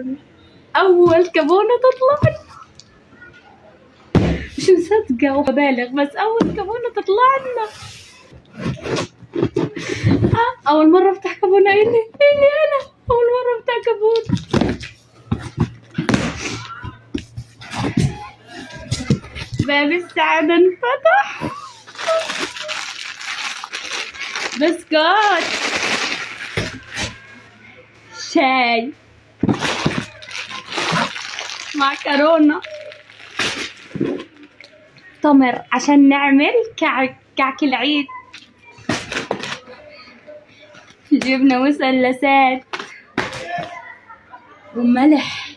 قدامي اول كابونة تطلع، مش مصدقة وببالغ، بس اول كابونة تطلع لنا. اول مرة افتح كابونة الي انا اول مرة افتح كابونة. باب السعادة انفتح. بسكوت، شاي، معكرونة، تمر عشان نعمل كعك العيد، جبنة مثلثات وملح.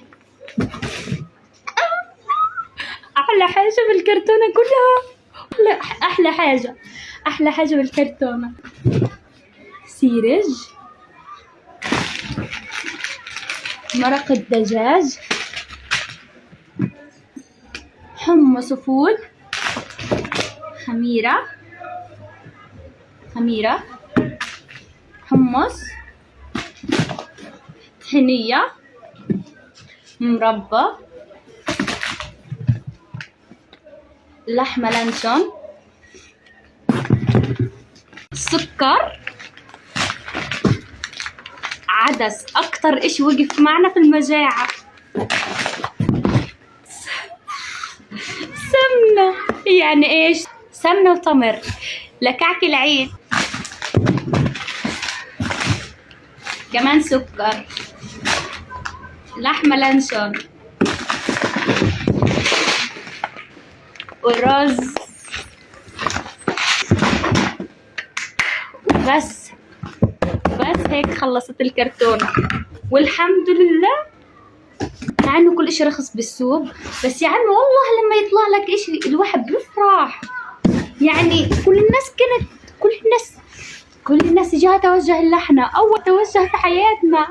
أحلى حاجة بالكرتونة كلها، لا أحلى حاجة بالكرتونة سيرج، مرق الدجاج، حمص فول، خميرة، حمص، طحينية، مربى، لحمة لانشون، سكر، عدس أكتر إشي وقف معنا في المجاعة، سمنة، يعني إيش؟ سمنة وتمر لكعك العيد، كمان سكر، لحمة لانشون، والرز، بس هيك خلصت الكرتونة. والحمد لله، مع انه كل اشي رخص بالسوق، بس يا عمي والله لما يطلع لك اشي الواحد بيفرح. يعني كل الناس جاها توجه اللي احنا اول توجه في حياتنا.